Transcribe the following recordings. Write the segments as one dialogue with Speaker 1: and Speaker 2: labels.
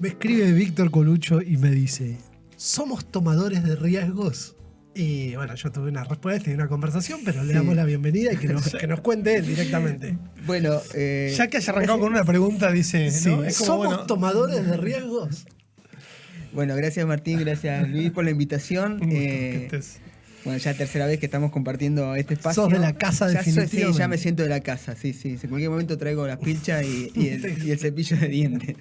Speaker 1: Me escribe Víctor Colucho y me dice: ¿somos tomadores de riesgos? Y bueno, yo tuve una respuesta y una conversación, pero le damos la bienvenida y que nos cuente él directamente.
Speaker 2: Bueno,
Speaker 3: ya que haya arrancado con una pregunta, dice,
Speaker 1: Sí,
Speaker 3: ¿no? Es como,
Speaker 1: ¿somos
Speaker 3: bueno,
Speaker 1: tomadores de riesgos?
Speaker 2: bueno, gracias Martín, gracias Luis por la invitación.
Speaker 3: un gusto que estés.
Speaker 2: Bueno, ya tercera vez que estamos compartiendo este espacio.
Speaker 1: Sos de la casa, definitivamente.
Speaker 2: Sí, ya me siento de la casa, sí. En cualquier momento traigo las pilchas y el cepillo de dientes.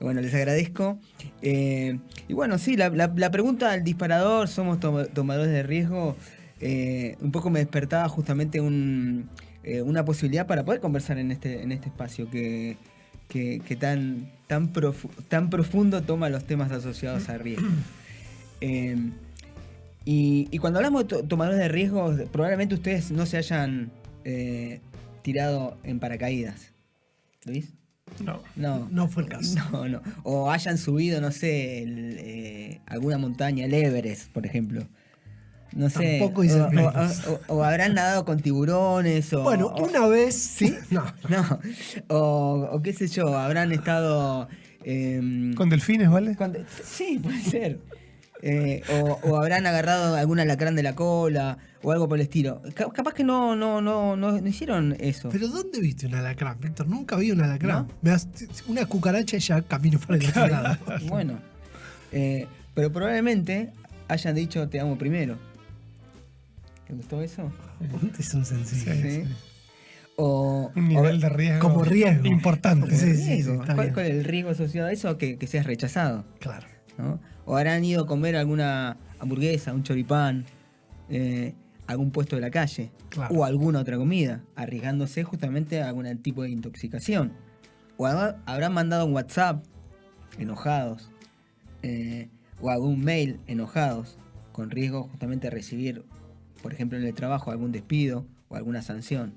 Speaker 2: Bueno, les agradezco. Y bueno, sí, la pregunta al disparador, ¿somos tomadores de riesgo? Un poco me despertaba justamente una posibilidad para poder conversar en este espacio que tan profundo toma los temas asociados a riesgo. Y cuando hablamos de tomadores de riesgos, probablemente ustedes no se hayan tirado en paracaídas. ¿Luis?
Speaker 1: No fue el caso.
Speaker 2: No. O hayan subido, no sé, alguna montaña, el Everest, por ejemplo. No sé.
Speaker 1: Tampoco hice
Speaker 2: o habrán nadado con tiburones.
Speaker 1: Bueno, una vez.
Speaker 2: ¿Sí?
Speaker 1: No.
Speaker 2: O qué sé yo, habrán estado.
Speaker 3: ¿Con delfines, vale?
Speaker 2: Sí, puede ser. O habrán agarrado algún alacrán de la cola o algo por el estilo. Capaz que no hicieron eso.
Speaker 1: ¿Pero dónde viste un alacrán, Víctor? Nunca vi un alacrán.
Speaker 2: ¿No?
Speaker 1: Una cucaracha y ya camino para el otro lado.
Speaker 2: Bueno, pero probablemente hayan dicho te amo primero. ¿Te gustó eso?
Speaker 1: Es un sencillo.
Speaker 2: Sí. O,
Speaker 3: Un nivel de riesgo.
Speaker 1: Como riesgo.
Speaker 3: Importante.
Speaker 1: Sí, está
Speaker 2: ¿Cuál
Speaker 1: bien.
Speaker 2: es el riesgo asociado a eso? Que seas rechazado,
Speaker 1: Claro.
Speaker 2: ¿no? O habrán ido a comer alguna hamburguesa, un choripán, algún puesto de la calle,
Speaker 1: Claro.
Speaker 2: o alguna otra comida, arriesgándose justamente a algún tipo de intoxicación. O habrán mandado un WhatsApp enojados, o algún mail enojados, con riesgo justamente de recibir, por ejemplo en el trabajo, algún despido o alguna sanción.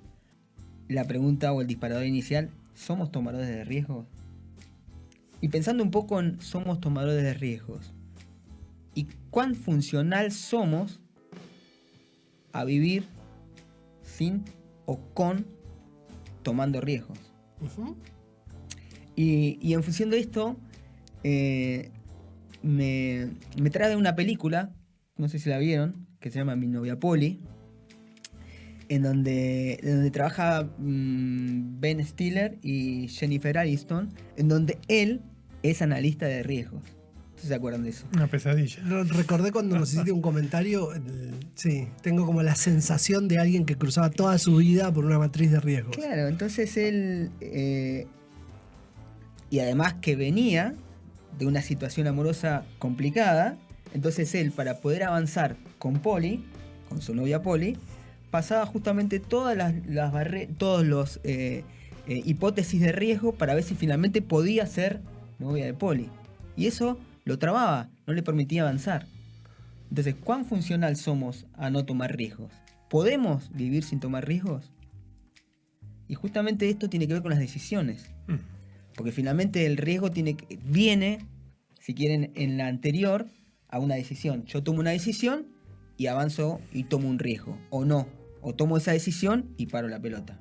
Speaker 2: La pregunta o el disparador inicial, ¿somos tomadores de riesgos? Y pensando un poco en somos tomadores de riesgos, ¿y cuán funcional somos a vivir sin o con tomando riesgos?
Speaker 1: Ujú.
Speaker 2: Y en función de esto, me trae una película, no sé si la vieron, que se llama Mi novia Polly, en donde trabaja Ben Stiller y Jennifer Aniston, en donde él es analista de riesgos. ¿Se acuerdan de eso?
Speaker 3: Una pesadilla.
Speaker 1: Lo recordé cuando nos hiciste un comentario. Sí, tengo como la sensación de alguien que cruzaba toda su vida por una matriz de riesgos.
Speaker 2: Claro, entonces él... y además que venía de una situación amorosa complicada, entonces él, para poder avanzar con Polly, con su novia Polly, pasaba justamente todas todos los hipótesis de riesgo para ver si finalmente podía ser novia de Polly. Y eso lo trababa, no le permitía avanzar. Entonces, ¿cuán funcional somos a no tomar riesgos? ¿Podemos vivir sin tomar riesgos? Y justamente esto tiene que ver con las decisiones. Porque finalmente el riesgo viene, si quieren, en la anterior a una decisión. Yo tomo una decisión y avanzo y tomo un riesgo. O no. O tomo esa decisión y paro la pelota.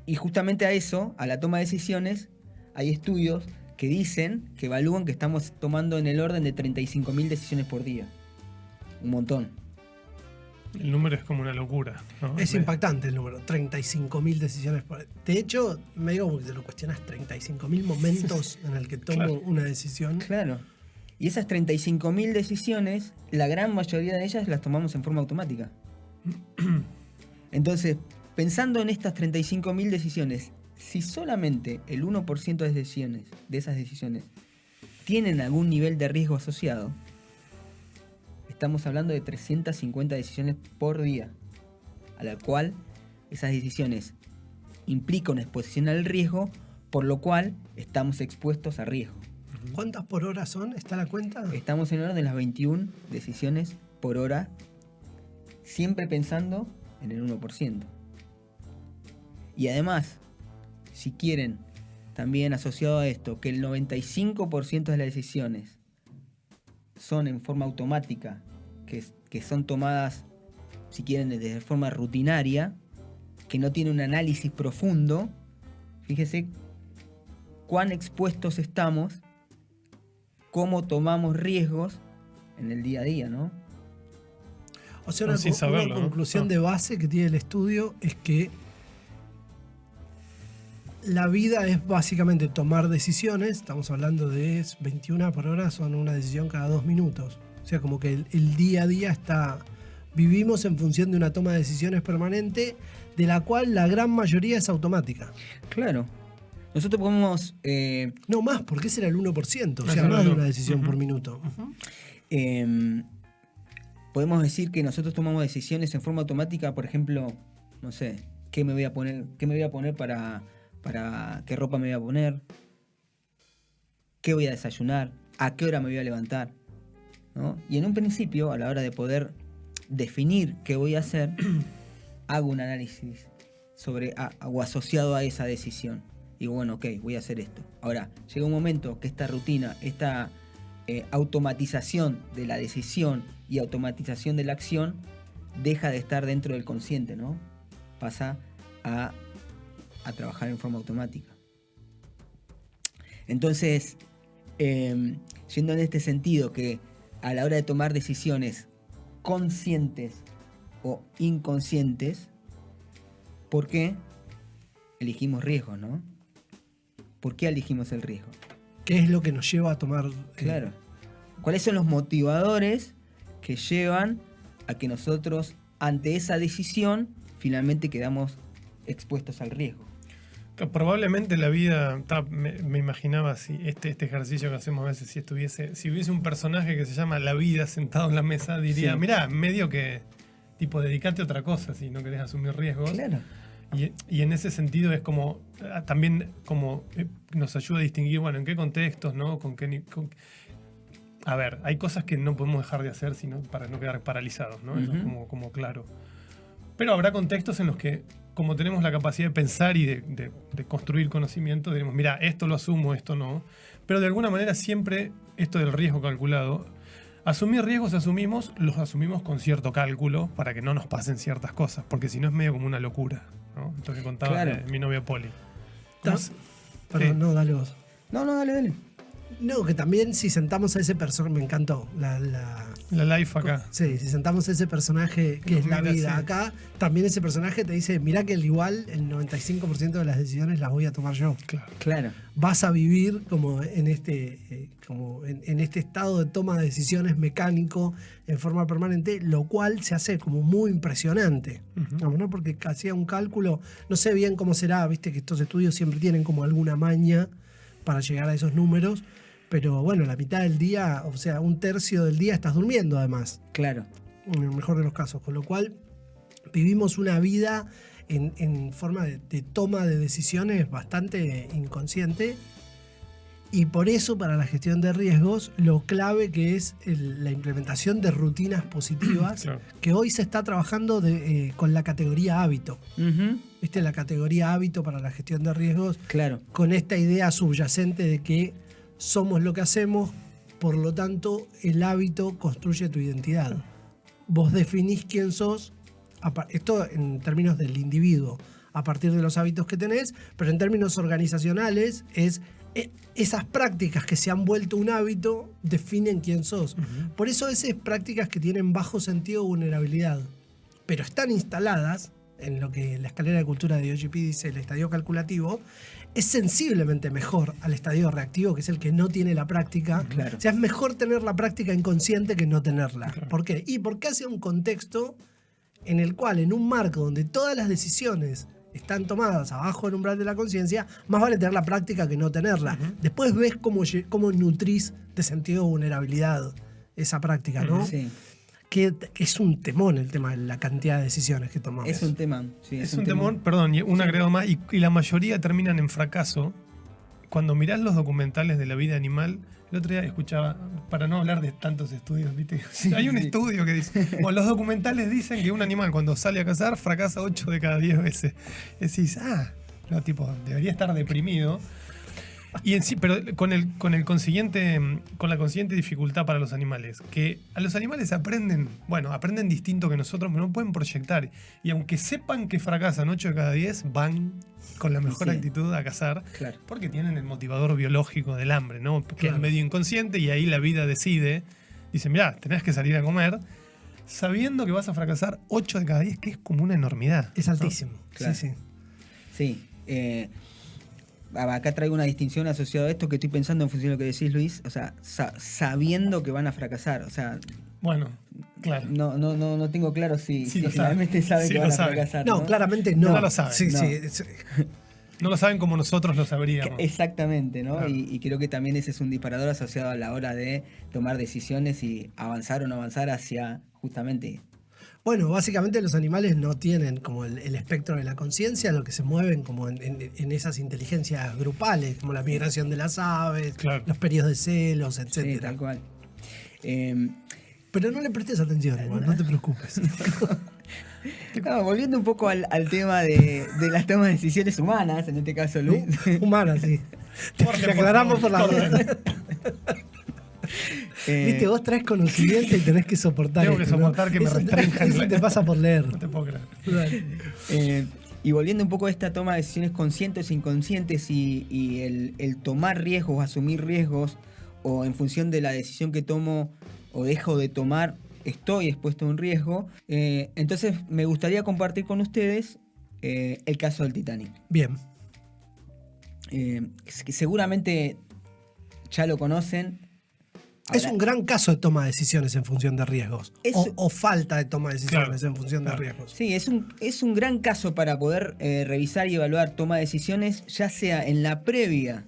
Speaker 2: Y justamente a eso, a la toma de decisiones, hay estudios que dicen, que evalúan que estamos tomando en el orden de 35.000 decisiones por día. Un montón.
Speaker 3: El número es como una locura, ¿no?
Speaker 1: Es impactante el número, 35.000 decisiones. De hecho, me digo porque te lo cuestionas, 35.000 momentos en el que tomo una decisión.
Speaker 2: Claro. Y esas 35.000 decisiones, la gran mayoría de ellas las tomamos en forma automática. Entonces, pensando en estas 35.000 decisiones, si solamente el 1% de esas decisiones tienen algún nivel de riesgo asociado, estamos hablando de 350 decisiones por día, a la cual esas decisiones implican una exposición al riesgo, por lo cual estamos expuestos a riesgo.
Speaker 1: ¿Cuántas por hora son? ¿Está la cuenta?
Speaker 2: Estamos en el orden de las 21 decisiones por hora, siempre pensando en el 1%. Y además, si quieren, también asociado a esto, que el 95% de las decisiones son en forma automática, que son tomadas, si quieren, de forma rutinaria, que no tiene un análisis profundo, fíjese cuán expuestos estamos, cómo tomamos riesgos en el día a día, ¿no?
Speaker 1: O sea,
Speaker 3: No, sin saberlo,
Speaker 1: una
Speaker 3: ¿no?
Speaker 1: conclusión
Speaker 3: No.
Speaker 1: de base que tiene el estudio es que la vida es básicamente tomar decisiones. Estamos hablando de 21 por hora, son una decisión cada 2 minutos. O sea, como que el día a día vivimos en función de una toma de decisiones permanente, de la cual la gran mayoría es automática.
Speaker 2: Claro. Nosotros podemos
Speaker 1: No más, porque ese era el 1%, o
Speaker 3: Eso
Speaker 1: sea,
Speaker 3: no,
Speaker 1: más de
Speaker 3: no.
Speaker 1: una decisión
Speaker 3: Ujú.
Speaker 1: por minuto.
Speaker 2: podemos decir que nosotros tomamos decisiones en forma automática, por ejemplo, no sé, qué me voy a poner para qué ropa me voy a poner, qué voy a desayunar, a qué hora me voy a levantar, ¿no? Y en un principio, a la hora de poder definir qué voy a hacer, hago un análisis o asociado a esa decisión. Digo, bueno, ok, voy a hacer esto. Ahora, llega un momento que esta rutina, esta automatización de la decisión y automatización de la acción deja de estar dentro del consciente, ¿no? Pasa a trabajar en forma automática. Entonces, yendo en este sentido, que a la hora de tomar decisiones conscientes o inconscientes, ¿por qué elegimos riesgos, no? ¿Por qué elegimos el riesgo?
Speaker 1: ¿Qué es lo que nos lleva a tomar?
Speaker 2: Claro. ¿Cuáles son los motivadores que llevan a que nosotros, ante esa decisión, finalmente quedamos expuestos al riesgo?
Speaker 3: Probablemente la vida, me imaginaba si este ejercicio que hacemos a veces, si hubiese un personaje que se llama La Vida sentado en la mesa, diría,
Speaker 2: Sí.
Speaker 3: mirá, medio que, tipo, dedicate a otra cosa si no querés asumir riesgos.
Speaker 2: Claro.
Speaker 3: Y en ese sentido es como, también como nos ayuda a distinguir, bueno, en qué contextos, ¿no? A ver, hay cosas que no podemos dejar de hacer sino para no quedar paralizados, ¿no? Eso es como claro. Pero habrá contextos en los que, como tenemos la capacidad de pensar y de construir conocimiento, diremos, mira, esto lo asumo, esto no. Pero de alguna manera siempre esto del riesgo calculado, asumir riesgos los asumimos con cierto cálculo para que no nos pasen ciertas cosas, porque si no es medio como una locura, ¿no? Esto que contaba
Speaker 2: Claro.
Speaker 3: de mi novia Poli.
Speaker 1: Perdón,
Speaker 3: Sí.
Speaker 1: no, dale vos.
Speaker 2: No, dale.
Speaker 1: No, que también si sentamos a ese personaje, me encantó.
Speaker 3: La life acá.
Speaker 1: Sí, si sentamos a ese personaje que
Speaker 3: No,
Speaker 1: es la
Speaker 3: mira,
Speaker 1: vida
Speaker 3: sí.
Speaker 1: acá, también ese personaje te dice, mirá que al igual el 95% de las decisiones las voy a tomar yo.
Speaker 2: Claro.
Speaker 1: Vas a vivir como en este estado de toma de decisiones mecánico en forma permanente, lo cual se hace como muy impresionante.
Speaker 3: Ujú.
Speaker 1: ¿No? Porque hacía un cálculo, no sé bien cómo será, viste que estos estudios siempre tienen como alguna maña para llegar a esos números, pero bueno, la mitad del día, o sea, un tercio del día estás durmiendo además,
Speaker 2: Claro.
Speaker 1: en el mejor de los casos, con lo cual vivimos una vida en forma de toma de decisiones bastante inconsciente, y por eso para la gestión de riesgos lo clave que es la implementación de rutinas positivas,
Speaker 3: Claro.
Speaker 1: que hoy se está trabajando con la categoría hábito.
Speaker 2: Ujú.
Speaker 1: ¿Viste? La categoría hábito para la gestión de riesgos,
Speaker 2: Claro.
Speaker 1: con esta idea subyacente de que somos lo que hacemos, por lo tanto el hábito construye tu identidad. Vos definís quién sos, esto en términos del individuo, a partir de los hábitos que tenés, pero en términos organizacionales es esas prácticas que se han vuelto un hábito definen quién sos. Por eso esas prácticas que tienen bajo sentido de vulnerabilidad, pero están instaladas en lo que la escalera de cultura de OGP dice el estadio calculativo, es sensiblemente mejor al estadio reactivo, que es el que no tiene la práctica.
Speaker 2: Claro.
Speaker 1: O sea, es mejor tener la práctica inconsciente que no tenerla.
Speaker 3: Claro.
Speaker 1: ¿Por qué? Y porque hace un contexto en el cual, en un marco donde todas las decisiones están tomadas abajo del umbral de la conciencia, más vale tener la práctica que no tenerla. Después ves cómo nutrís de sentido de vulnerabilidad esa práctica, ¿no?
Speaker 2: Sí.
Speaker 1: Que es un temón el tema de la cantidad de decisiones que tomamos.
Speaker 2: Es un tema. Sí,
Speaker 3: Es un temor, perdón, y un agregado más, y la mayoría terminan en fracaso. Cuando mirás los documentales de la vida animal, el otro día escuchaba, para no hablar de tantos estudios, ¿viste? Hay un estudio que dice, bueno, los documentales dicen que un animal cuando sale a cazar fracasa 8 de cada 10 veces. Decís, no, tipo, debería estar deprimido. Y en sí, pero con la consiguiente dificultad para los animales, que a los animales aprenden distinto que nosotros, pero no pueden proyectar. Y aunque sepan que fracasan 8 de cada 10, van con la mejor
Speaker 2: Sí.
Speaker 3: actitud a cazar,
Speaker 2: Claro.
Speaker 3: porque tienen el motivador biológico del hambre, ¿no? Que
Speaker 1: Claro.
Speaker 3: es medio inconsciente, y ahí la vida decide, dice, mirá, tenés que salir a comer, sabiendo que vas a fracasar 8 de cada 10, que es como una enormidad.
Speaker 1: Es altísimo.
Speaker 2: Claro.
Speaker 1: Sí, sí.
Speaker 2: Sí. Acá traigo una distinción asociada a esto que estoy pensando en función de lo que decís, Luis. O sea, sabiendo que van a fracasar. O sea,
Speaker 3: Bueno, claro.
Speaker 2: no tengo claro si
Speaker 3: Sí lo
Speaker 2: realmente sabe
Speaker 3: sí
Speaker 2: que
Speaker 3: lo
Speaker 2: van a
Speaker 3: sabe.
Speaker 2: fracasar.
Speaker 1: No, claramente no.
Speaker 3: No lo saben.
Speaker 1: Sí,
Speaker 2: No.
Speaker 1: sí.
Speaker 3: No lo saben como nosotros lo sabríamos.
Speaker 2: Exactamente, ¿no?
Speaker 3: Claro.
Speaker 2: Y creo que también ese es un disparador asociado a la hora de tomar decisiones y avanzar o no avanzar hacia justamente.
Speaker 1: Bueno, básicamente los animales no tienen como el espectro de la conciencia, lo que se mueven como en esas inteligencias grupales, como la migración de las aves,
Speaker 3: Claro.
Speaker 1: los periodos de celos,
Speaker 2: Sí,
Speaker 1: etc.
Speaker 2: tal cual.
Speaker 1: Pero no le prestes atención, igual, no te preocupes.
Speaker 2: No, volviendo un poco al tema de las tomas de decisiones humanas, en este caso, Luis.
Speaker 1: Humana, sí.
Speaker 3: Corte,
Speaker 1: Te aclaramos por
Speaker 3: favor,
Speaker 1: la
Speaker 3: corte.
Speaker 1: Viste, vos traes conocimiento y tenés que soportar
Speaker 3: Tengo que
Speaker 1: esto,
Speaker 3: soportar que me
Speaker 1: Eso-
Speaker 3: restrinjan.
Speaker 1: Eso te pasa por leer.
Speaker 3: No te puedo creer.
Speaker 1: Dale.
Speaker 2: Y volviendo un poco a esta toma de decisiones conscientes e inconscientes y el tomar riesgos, asumir riesgos, o en función de la decisión que tomo o dejo de tomar, estoy expuesto a un riesgo. Entonces me gustaría compartir con ustedes el caso del Titanic.
Speaker 1: Bien.
Speaker 2: Que seguramente ya lo conocen.
Speaker 1: Es
Speaker 2: Ahora,
Speaker 1: un gran caso de toma de decisiones en función de riesgos.
Speaker 2: Es-
Speaker 1: O falta de toma de decisiones
Speaker 3: Claro,
Speaker 1: en función
Speaker 3: claro.
Speaker 1: de riesgos.
Speaker 2: Sí, es un gran caso para poder revisar y evaluar toma de decisiones, ya sea en la previa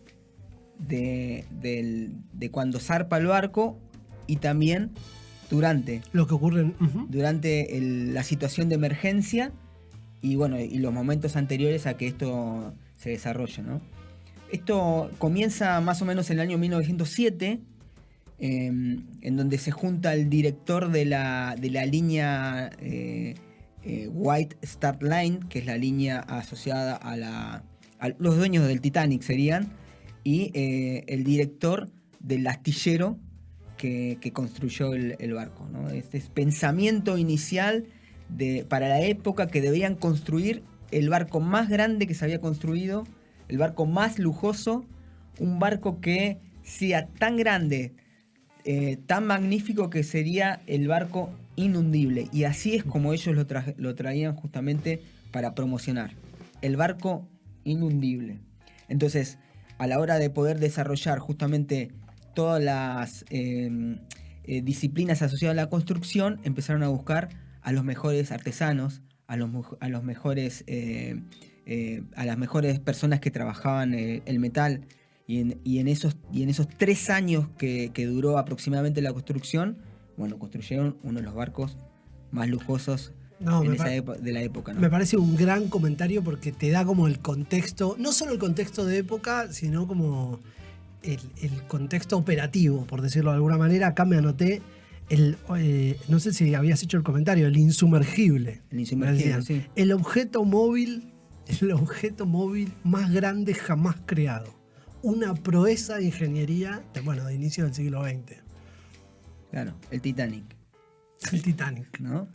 Speaker 2: de cuando zarpa el barco y también durante
Speaker 1: Lo que ocurre en... Ujú.
Speaker 2: la situación de emergencia y bueno, y los momentos anteriores a que esto se desarrolle, ¿no? Esto comienza más o menos en el año 1907, en donde se junta el director de la línea White Star Line, que es la línea asociada a los dueños del Titanic serían, y el director del astillero que construyó el barco, ¿no? Este es pensamiento inicial para la época que debían construir el barco más grande que se había construido, el barco más lujoso, un barco que sea tan grande, tan magnífico que sería el barco inundible. Y así es como ellos lo traían justamente para promocionar. El barco inundible. Entonces, a la hora de poder desarrollar justamente todas las disciplinas asociadas a la construcción, empezaron a buscar a los mejores artesanos, a las mejores personas que trabajaban el metal. Y en esos 3 años que duró aproximadamente la construcción, bueno, construyeron uno de los barcos más lujosos
Speaker 1: No,
Speaker 2: de la época, ¿no?
Speaker 1: Me parece un gran comentario porque te da como el contexto, no solo el contexto de época, sino como el contexto operativo, por decirlo de alguna manera. Acá me anoté no sé si habías hecho el comentario, el insumergible.
Speaker 2: El insumergible,
Speaker 1: Me decían,
Speaker 2: sí.
Speaker 1: el objeto móvil más grande jamás creado. Una proeza de ingeniería de inicio del siglo XX.
Speaker 2: Claro, el Titanic,
Speaker 1: El Titanic.
Speaker 2: ¿no?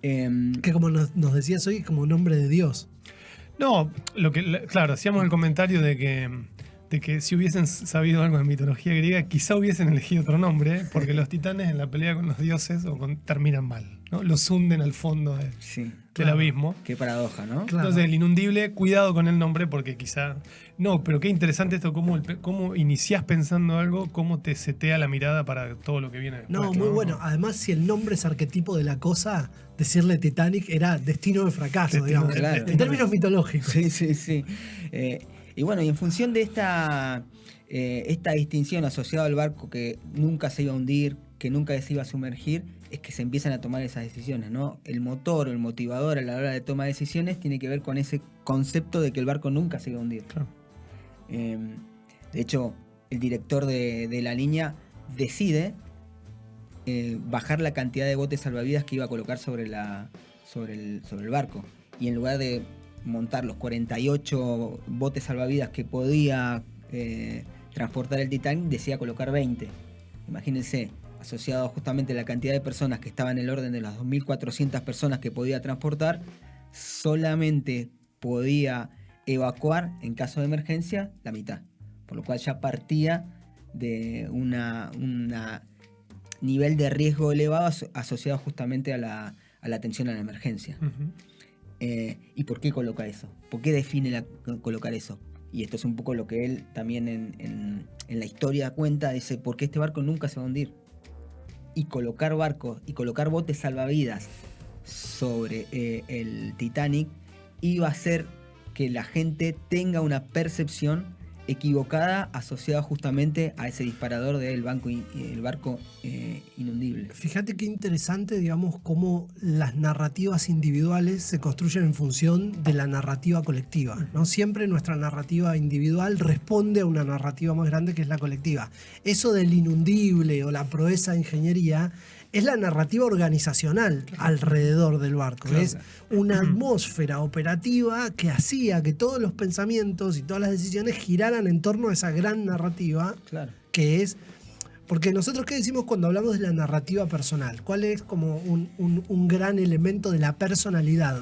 Speaker 1: Que como nos decías hoy, es como nombre de Dios.
Speaker 3: No, claro, hacíamos el comentario de que si hubiesen sabido algo de mitología griega, quizá hubiesen elegido otro nombre, porque los titanes en la pelea con los dioses terminan mal, ¿no? Los hunden al fondo
Speaker 2: Sí,
Speaker 3: del
Speaker 1: claro.
Speaker 3: abismo.
Speaker 2: qué paradoja, ¿no?
Speaker 1: Claro.
Speaker 3: Entonces, el inundible, cuidado con el nombre, porque quizá... No, pero qué interesante esto, cómo iniciás pensando algo, cómo te setea la mirada para todo lo que viene después.
Speaker 1: No, muy bueno. Además, si el nombre es arquetipo de la cosa, decirle Titanic era destino de fracaso,
Speaker 3: Destino,
Speaker 1: digamos.
Speaker 2: claro.
Speaker 1: En términos mitológicos.
Speaker 2: Sí, sí, sí. Y bueno, y en función de esta distinción asociada al barco que nunca se iba a hundir, que nunca se iba a sumergir, es que se empiezan a tomar esas decisiones, ¿no? El motor o el motivador a la hora de tomar decisiones tiene que ver con ese concepto de que el barco nunca se iba a hundir.
Speaker 3: Claro.
Speaker 2: De hecho, el director de la línea decide bajar la cantidad de botes salvavidas que iba a colocar sobre el barco. Y en lugar de montar los 48 botes salvavidas que podía transportar el Titanic, decía colocar 20. Imagínense, asociado justamente a la cantidad de personas que estaban en el orden de las 2.400 personas que podía transportar, solamente podía evacuar en caso de emergencia la mitad. Por lo cual ya partía de un nivel de riesgo elevado asociado justamente a la atención a la emergencia.
Speaker 3: Ujú.
Speaker 2: ¿Y por qué coloca eso? ¿Por qué define colocar eso? Y esto es un poco lo que él también en la historia cuenta, dice, ¿por qué este barco nunca se va a hundir? Y colocar barcos y colocar botes salvavidas sobre el Titanic iba a hacer que la gente tenga una percepción equivocada asociada justamente a ese disparador del barco inundible.
Speaker 1: Fíjate qué interesante, digamos, cómo las narrativas individuales se construyen en función de la narrativa colectiva, ¿no? Siempre nuestra narrativa individual responde a una narrativa más grande que es la colectiva. Eso del inundible o la proeza de ingeniería es la narrativa organizacional alrededor del barco.
Speaker 3: Claro.
Speaker 1: Es una atmósfera operativa que hacía que todos los pensamientos y todas las decisiones giraran en torno a esa gran narrativa,
Speaker 2: Claro.
Speaker 1: que es... Porque nosotros, ¿qué decimos cuando hablamos de la narrativa personal? ¿Cuál es como un gran elemento de la personalidad?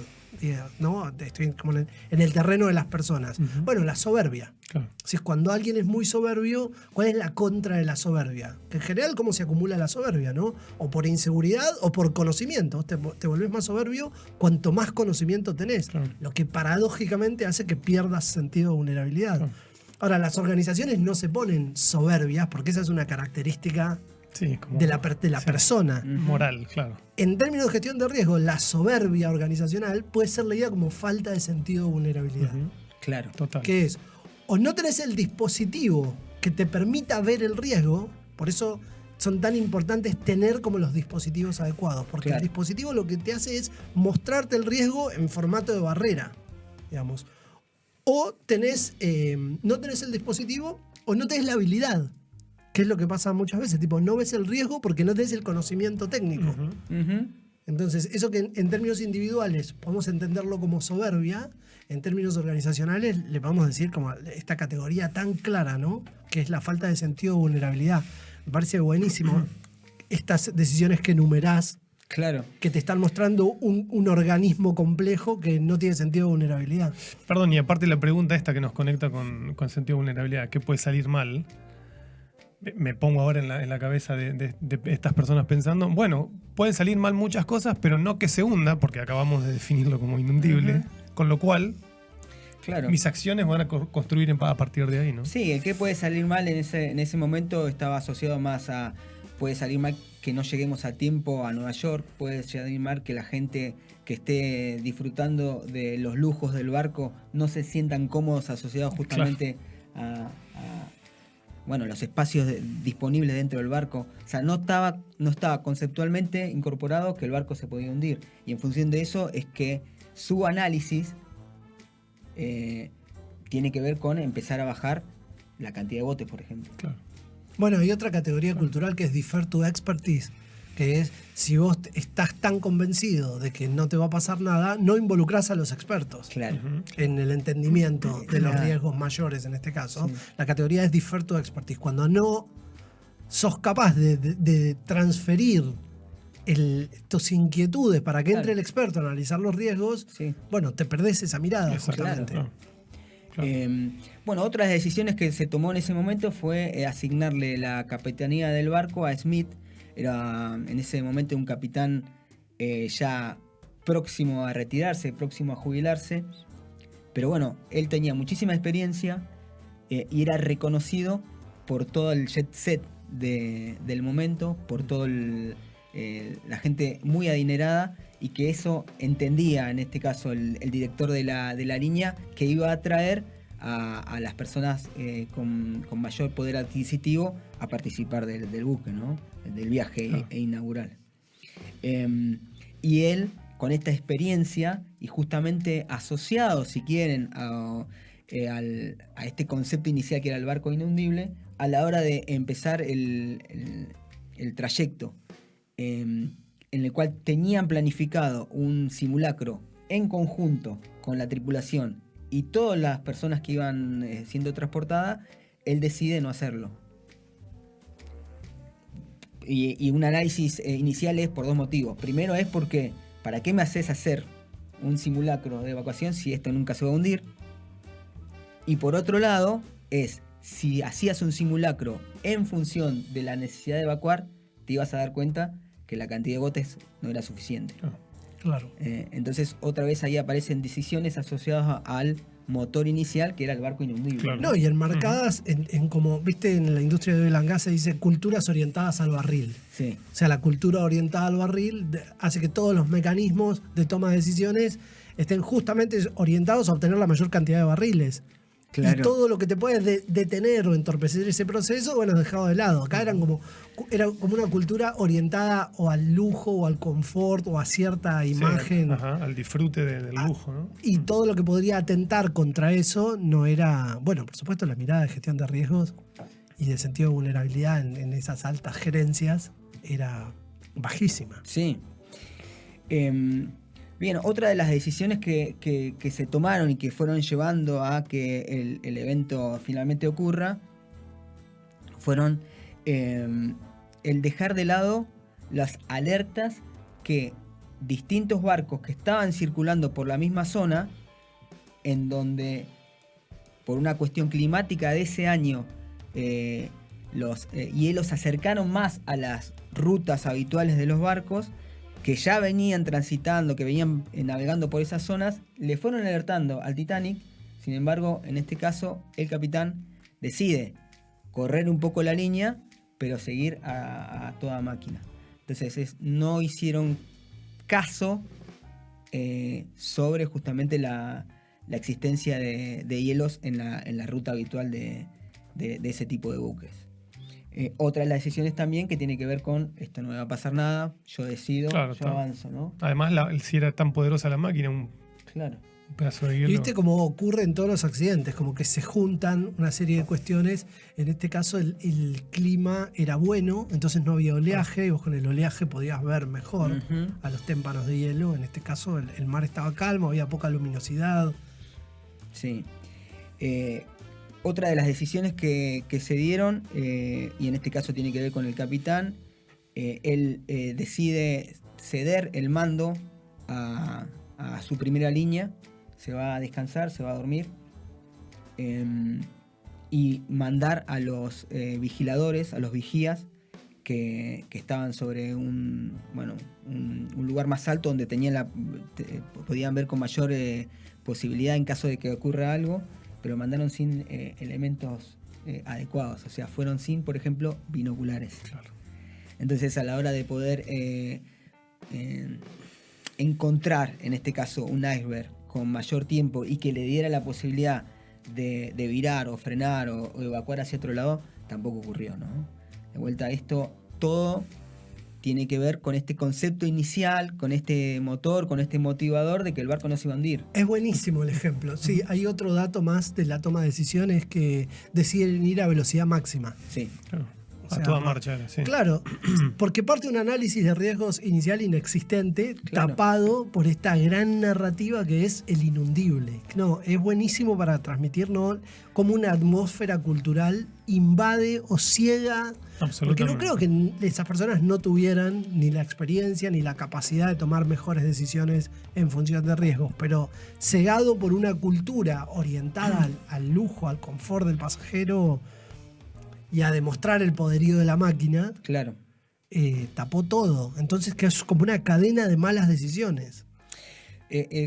Speaker 1: ¿No? Estoy como en el terreno de las personas.
Speaker 3: Ujú.
Speaker 1: Bueno, la soberbia.
Speaker 3: Claro.
Speaker 1: Si es cuando alguien es muy soberbio, ¿cuál es la contra de la soberbia? Que en general, ¿cómo se acumula la soberbia, no? O por inseguridad o por conocimiento. Te volvés más soberbio cuanto más conocimiento tenés.
Speaker 3: Claro.
Speaker 1: Lo que paradójicamente hace que pierdas sentido de vulnerabilidad.
Speaker 3: Claro.
Speaker 1: Ahora, las organizaciones no se ponen soberbias porque esa es una característica
Speaker 3: Sí, como
Speaker 1: de la
Speaker 3: sí,
Speaker 1: persona.
Speaker 3: moral, claro.
Speaker 1: En términos de gestión de riesgo, la soberbia organizacional puede ser leída como falta de sentido de vulnerabilidad.
Speaker 3: Ujú.
Speaker 2: Claro.
Speaker 3: Total.
Speaker 1: Que es, o no tenés el dispositivo que te permita ver el riesgo, por eso son tan importantes tener como los dispositivos adecuados, porque
Speaker 2: Claro.
Speaker 1: el dispositivo lo que te hace es mostrarte el riesgo en formato de barrera, digamos. O tenés, no tenés el dispositivo o no tenés la habilidad, que es lo que pasa muchas veces, tipo, no ves el riesgo porque no tenés el conocimiento técnico.
Speaker 3: Ujú.
Speaker 2: Ujú.
Speaker 1: Entonces, eso que en términos individuales podemos entenderlo como soberbia, en términos organizacionales le podemos decir como esta categoría tan clara, ¿no? Que es la falta de sentido de vulnerabilidad. Me parece buenísimo estas decisiones que enumerás,
Speaker 2: Claro.
Speaker 1: que te están mostrando un organismo complejo que no tiene sentido de vulnerabilidad.
Speaker 3: Perdón, y aparte la pregunta esta que nos conecta con sentido de vulnerabilidad, ¿qué puede salir mal? Me pongo ahora en la cabeza de estas personas pensando, bueno, pueden salir mal muchas cosas, pero no que se hunda, porque acabamos de definirlo como inundible, con lo cual
Speaker 2: Claro.
Speaker 3: mis acciones van a construir a partir de ahí, ¿no?
Speaker 2: Sí, el que puede salir mal en ese momento estaba asociado más a... Puede salir mal que no lleguemos a tiempo a Nueva York, puede salir mal que la gente que esté disfrutando de los lujos del barco no se sientan cómodos asociados justamente a bueno, los espacios disponibles dentro del barco. O sea, no estaba conceptualmente incorporado que el barco se podía hundir. Y en función de eso es que su análisis tiene que ver con empezar a bajar la cantidad de botes, por ejemplo.
Speaker 3: Claro.
Speaker 1: Bueno, hay otra categoría cultural que es defer to expertise, que es si vos estás tan convencido de que no te va a pasar nada, no involucrás a los expertos
Speaker 2: Claro.
Speaker 3: Ujú.
Speaker 1: en el entendimiento de los
Speaker 2: Claro.
Speaker 1: riesgos mayores en este caso.
Speaker 2: Sí.
Speaker 1: La categoría es defer to expertise. Cuando no sos capaz de transferir tus inquietudes para que entre
Speaker 2: Claro.
Speaker 1: el experto a analizar los riesgos,
Speaker 2: Sí.
Speaker 1: bueno, te perdés esa mirada
Speaker 3: Exactamente,
Speaker 1: justamente.
Speaker 3: claro.
Speaker 2: Bueno, otra de las decisiones que se tomó en ese momento fue asignarle la capitanía del barco a Smith. Era en ese momento un capitán ya próximo a retirarse, próximo a jubilarse. Pero bueno, él tenía muchísima experiencia y era reconocido por todo el jet set del momento, por todo la gente muy adinerada, y que eso entendía en este caso el director de la línea, que iba a atraer a las personas con mayor poder adquisitivo a participar del buque, ¿no? Del viaje
Speaker 3: Claro.
Speaker 2: inaugural. Y él, con esta experiencia y justamente asociado, si quieren, a este concepto inicial que era el barco inundible, a la hora de empezar el trayecto, en el cual tenían planificado un simulacro en conjunto con la tripulación y todas las personas que iban siendo transportadas, él decide no hacerlo. Y un análisis inicial es por dos motivos. Primero es porque, ¿para qué me haces hacer un simulacro de evacuación si esto nunca se va a hundir? Y por otro lado, es si hacías un simulacro en función de la necesidad de evacuar, te ibas a dar cuenta que la cantidad de botes no era suficiente.
Speaker 1: Claro.
Speaker 2: Entonces, otra vez ahí aparecen decisiones asociadas al motor inicial, que era el barco inundible.
Speaker 3: Claro.
Speaker 1: No, y enmarcadas en como, viste, en la industria de oil and gas se dice culturas orientadas al barril.
Speaker 2: Sí.
Speaker 1: O sea, la cultura orientada al barril hace que todos los mecanismos de toma de decisiones estén justamente orientados a obtener la mayor cantidad de barriles.
Speaker 2: Claro.
Speaker 1: Y todo lo que te puede detener o entorpecer ese proceso, bueno, dejado de lado. Acá era como una cultura orientada o al lujo o al confort o a cierta imagen.
Speaker 3: Ajá, al disfrute del lujo, ¿no?
Speaker 1: Y todo lo que podría atentar contra eso no era, bueno, por supuesto la mirada de gestión de riesgos y de sentido de vulnerabilidad en esas altas gerencias era bajísima.
Speaker 2: Sí. Bien, otra de las decisiones que se tomaron y que fueron llevando a que el evento finalmente ocurra fueron el dejar de lado las alertas que distintos barcos que estaban circulando por la misma zona, en donde por una cuestión climática de ese año los hielos se acercaron más a las rutas habituales de los barcos, que ya venían transitando, que venían navegando por esas zonas, le fueron alertando al Titanic. Sin embargo, en este caso, el capitán decide correr un poco la línea, pero seguir a toda máquina. Entonces, no hicieron caso sobre justamente la existencia de hielos en la ruta habitual de ese tipo de buques. Otra de las decisiones también que tiene que ver con esto no me va a pasar nada, yo decido,
Speaker 3: Claro,
Speaker 2: yo avanzo, ¿no?
Speaker 3: Además, si era tan poderosa la máquina, un
Speaker 2: Claro.
Speaker 3: pedazo de
Speaker 1: Y
Speaker 3: hielo.
Speaker 1: viste cómo ocurre en todos los accidentes, como que se juntan una serie de cuestiones. En este caso el clima era bueno, entonces no había oleaje, y vos con el oleaje podías ver mejor
Speaker 2: Ujú.
Speaker 1: a los témpanos de hielo. En este caso el mar estaba calmo, había poca luminosidad.
Speaker 2: Sí. Otra de las decisiones que se dieron, y en este caso tiene que ver con el capitán, él decide ceder el mando a su primera línea, se va a descansar, se va a dormir, y mandar a los vigiladores, a los vigías, que estaban sobre un lugar más alto donde podían ver con mayor posibilidad en caso de que ocurra algo, pero mandaron sin elementos adecuados, o sea, fueron sin, por ejemplo, binoculares.
Speaker 3: Claro.
Speaker 2: Entonces, a la hora de poder encontrar, en este caso, un iceberg con mayor tiempo y que le diera la posibilidad de virar o frenar o evacuar hacia otro lado, tampoco ocurrió, ¿no? De vuelta, esto todo tiene que ver con este concepto inicial, con este motor, con este motivador de que el barco no se iba a hundir.
Speaker 1: Es buenísimo el ejemplo. Sí, hay otro dato más de la toma de decisiones que deciden ir a velocidad máxima.
Speaker 2: Sí.
Speaker 3: Claro.
Speaker 1: O sea,
Speaker 3: A toda marcha era, sí.
Speaker 1: Claro, porque parte de un análisis de riesgos inicial inexistente,
Speaker 2: Claro.
Speaker 1: tapado por esta gran narrativa que es el inundible. No, es buenísimo para transmitirnos cómo una atmósfera cultural invade o ciega. Porque
Speaker 3: Absolutamente.
Speaker 1: no creo que esas personas no tuvieran ni la experiencia ni la capacidad de tomar mejores decisiones en función de riesgos, pero cegado por una cultura orientada al lujo, al confort del pasajero y a demostrar el poderío de la máquina,
Speaker 2: Claro.
Speaker 1: tapó todo. Entonces que es como una cadena de malas decisiones.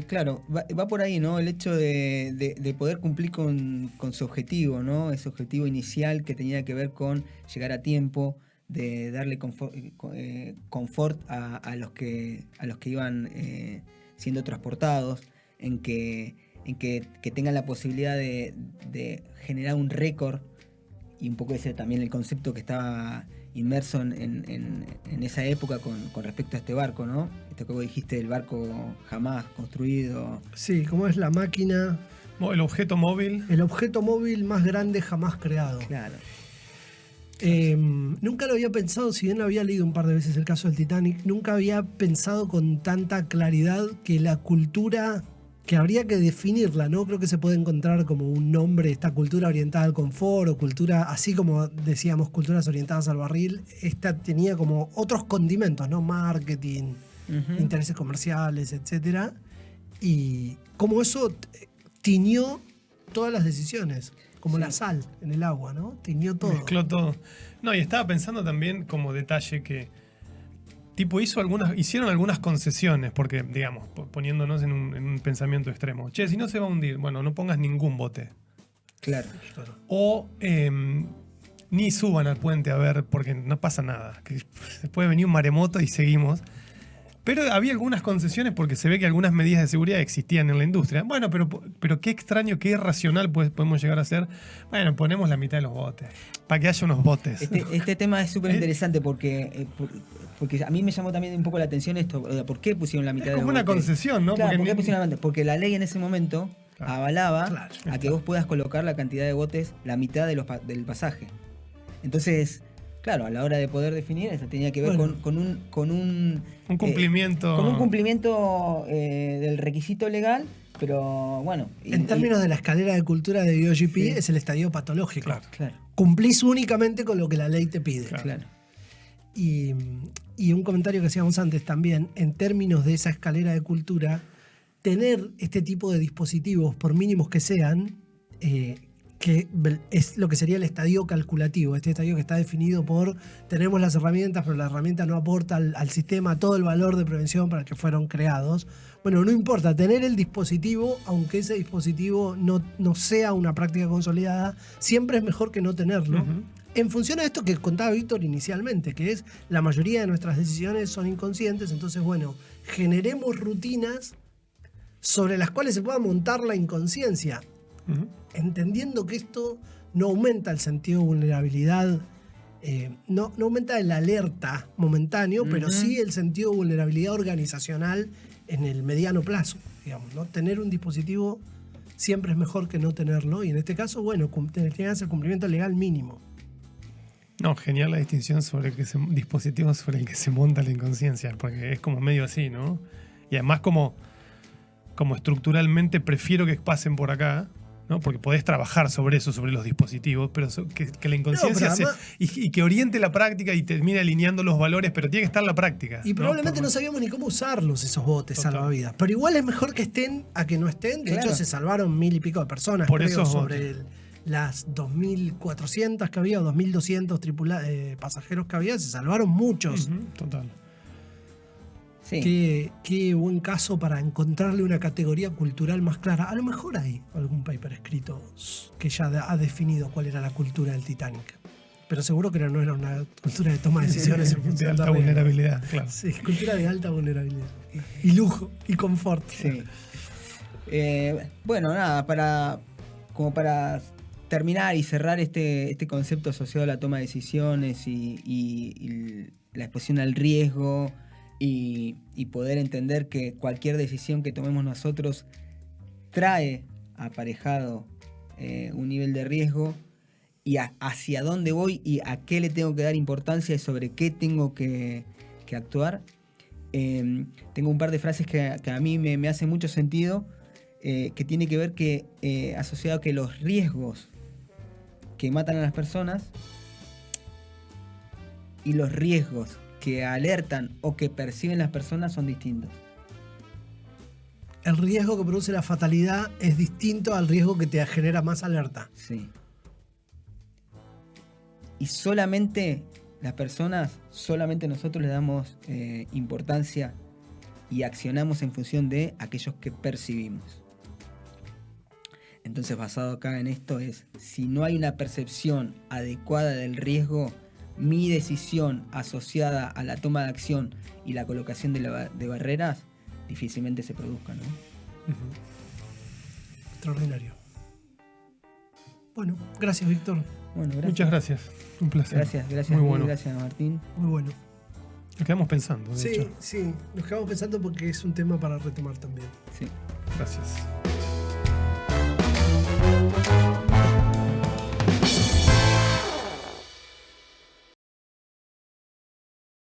Speaker 2: Claro, va por ahí, ¿no? El hecho de poder cumplir con su objetivo, ¿no? Ese objetivo inicial que tenía que ver con llegar a tiempo, de darle confort a los que iban siendo transportados, en que tengan la posibilidad de generar un récord, y un poco ese también el concepto que estaba inmerso en esa época con respecto a este barco, ¿no? Esto que vos dijiste, el barco jamás construido.
Speaker 1: Sí, como es la máquina,
Speaker 3: El objeto móvil.
Speaker 1: el objeto móvil más grande jamás creado.
Speaker 2: Claro.
Speaker 1: Nunca lo había pensado, si bien había leído un par de veces el caso del Titanic, nunca había pensado con tanta claridad que la cultura que habría que definirla, ¿no? Creo que se puede encontrar como un nombre, esta cultura orientada al confort o cultura, así como decíamos, culturas orientadas al barril, esta tenía como otros condimentos, ¿no? Marketing, intereses comerciales, etcétera. Y como eso tiñó todas las decisiones, como la sal en el agua, ¿no? Tiñó todo.
Speaker 3: Mezcló todo. No, y estaba pensando también como detalle que tipo hicieron algunas concesiones, porque, digamos, poniéndonos en un pensamiento extremo. Che, si no se va a hundir, bueno, no pongas ningún bote.
Speaker 2: Claro.
Speaker 3: O ni suban al puente a ver, porque no pasa nada. Que puede venir un maremoto y seguimos. Pero había algunas concesiones porque se ve que algunas medidas de seguridad existían en la industria. Bueno, pero qué extraño, qué irracional podemos llegar a ser. Bueno, ponemos la mitad de los botes, para que haya unos botes.
Speaker 2: Este tema es súper interesante porque a mí me llamó también un poco la atención esto. ¿Por qué pusieron la mitad de los botes?
Speaker 3: Es como una concesión, ¿no?
Speaker 2: Claro, ¿por qué pusieron la mitad? Porque la ley en ese momento avalaba a que vos puedas colocar la cantidad de botes, la mitad del pasaje. Entonces, claro, a la hora de poder definir, eso tenía que ver con un
Speaker 3: cumplimiento.
Speaker 2: Con un cumplimiento del requisito legal, pero bueno.
Speaker 1: En términos de la escalera de cultura de BioGP, es el estadio patológico.
Speaker 2: Claro.
Speaker 1: Cumplís únicamente con lo que la ley te pide.
Speaker 2: Claro.
Speaker 1: Y un comentario que hacíamos antes también, en términos de esa escalera de cultura, tener este tipo de dispositivos, por mínimos que sean, que es lo que sería el estadio calculativo, este estadio que está definido por tenemos las herramientas, pero la herramienta no aporta al sistema todo el valor de prevención para el que fueron creados. Bueno, no importa, tener el dispositivo, aunque ese dispositivo no sea una práctica consolidada, siempre es mejor que no tenerlo. En función a esto que contaba Víctor inicialmente, que es la mayoría de nuestras decisiones son inconscientes, entonces bueno, generemos rutinas sobre las cuales se pueda montar la inconsciencia. Entendiendo que esto no aumenta el sentido de vulnerabilidad, no aumenta el alerta momentáneo, pero sí el sentido de vulnerabilidad organizacional en el mediano plazo, digamos, ¿no? Tener un dispositivo siempre es mejor que no tenerlo, y en este caso, bueno, tienes el cumplimiento legal mínimo.
Speaker 3: No, genial la distinción sobre dispositivo sobre el que se monta la inconsciencia, porque es como medio así, ¿no? Y además como estructuralmente prefiero que pasen por acá, ¿no? Porque podés trabajar sobre eso, sobre los dispositivos, pero que la inconsciencia y que oriente la práctica y termine alineando los valores, pero tiene que estar la práctica.
Speaker 1: Y probablemente no sabíamos ni cómo usarlos, esos botes salvavidas. Pero igual es mejor que estén a que no estén. De hecho, se salvaron 1000 y pico de personas,
Speaker 3: por
Speaker 1: creo,
Speaker 3: eso
Speaker 1: sobre las 2400 que había o 2200 pasajeros que había, se salvaron muchos.
Speaker 3: Total.
Speaker 2: Sí.
Speaker 1: Qué buen caso para encontrarle una categoría cultural más clara. A lo mejor hay algún paper escrito que ya ha definido cuál era la cultura del Titanic. Pero seguro que no era una cultura de toma de decisiones en función
Speaker 3: de alta vulnerabilidad, claro.
Speaker 1: Sí, cultura de alta vulnerabilidad. Y lujo, y confort.
Speaker 2: Sí. Bueno, nada, como para terminar y cerrar este concepto asociado a la toma de decisiones y la exposición al riesgo, y poder entender que cualquier decisión que tomemos nosotros trae aparejado un nivel de riesgo, y hacia dónde voy y a qué le tengo que dar importancia y sobre qué tengo que actuar. Tengo un par de frases que a mí me hacen mucho sentido, que tiene que ver asociado a que los riesgos que matan a las personas y los riesgos que alertan o que perciben las personas son distintos.
Speaker 1: El riesgo que produce la fatalidad es distinto al riesgo que te genera más alerta.
Speaker 2: Sí. Y solamente las personas, solamente nosotros le damos importancia y accionamos en función de aquellos que percibimos. Entonces, basado acá en esto si no hay una percepción adecuada del riesgo, mi decisión asociada a la toma de acción y la colocación de barreras difícilmente se produzca, ¿no?
Speaker 1: Extraordinario. Bueno, gracias, Víctor.
Speaker 2: Bueno, gracias.
Speaker 3: Muchas gracias. Un placer.
Speaker 2: Gracias,
Speaker 3: muy bueno.
Speaker 2: Gracias, Martín.
Speaker 1: Muy bueno.
Speaker 3: Nos quedamos pensando, de hecho.
Speaker 1: Sí, nos quedamos pensando porque es un tema para retomar también.
Speaker 2: Sí.
Speaker 3: Gracias.